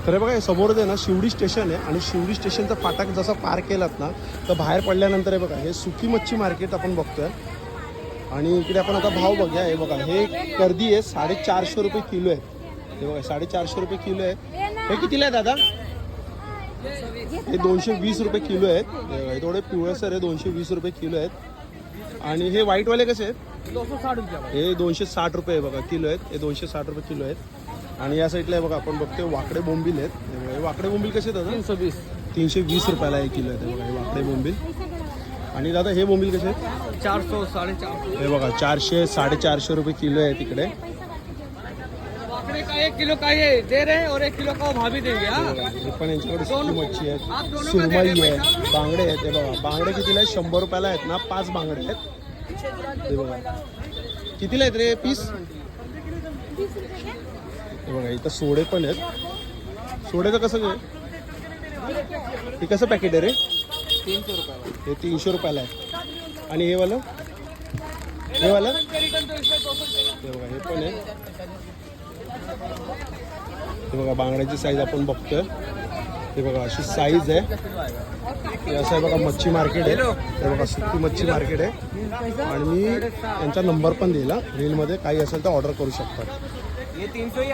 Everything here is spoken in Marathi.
तर हे बघा हे समोरच आहे ना शिवडी स्टेशन आहे आणि शिवडी स्टेशनचा फाटक जसा पार केलात ना तर बाहेर पडल्यानंतर हे बघा हे सुकी मच्छी मार्केट आपण बघतोय आणि इकडे आपण आता भाव बघूया. हे बघा हे कर्दी आहे 450 रुपये किलो आहे. हे बघा 450 रुपये किलो आहे. हे कितीला आहे दादा? हे 220 रुपये किलो आहेत. हे थोडे पिवळसर आहे 220 रुपये किलो आहेत. आणि हे व्हाईटवाले कसे आहेत? 260 रुपये. हे 260 रुपये बघा किलो आहेत. हे 260 रुपये किलो आहेत. आणि या साईडला बघा आपण बघतोय वाकडे बोंबील आहेत. हे वाकडे बोंबील कसे आहेत दादा? 320 रुपयाला 1 किलो आहे. बघा हे वाकडे बोंबील. आणि दादा हे बोंबील कसे आहेत? 400 450. हे बघा 400 450 रुपये किलो आहे तिकडे. वाकड़े का 1 किलो का ये दे रहे हैं और 1 किलो का भाभी देंगे. हे पण यांच्याकडे सुकी मच्छी आहेत, सुरमई आहे, बांगडे आहेत. हे बघा बांगडे कितीला आहेत? 100 रुपयाला आहेत ना. 5 बांगडे आहेत. हे बघा कितीला आहेत रे पीस? हे बघा इथं सोडे पण आहेत. सोड्याचं कसं काय? हे कसं पॅकेट आहे रे? 300 रुपये. हे 300 रुपयाला आहे. आणि हे वालं? हे वालं? हे बघा हे पण आहे. हे बघा बांगड्याची साईज आपण बघतोय. हे बघा अशी साईज आहे. हे असं आहे बघा मच्छी मार्केट आहे. हे बघा सुकी मच्छी मार्केट आहे. आणि मी त्यांचा नंबर पण दिला रीलमध्ये. काही असेल तर ऑर्डर करू शकतात. ये 300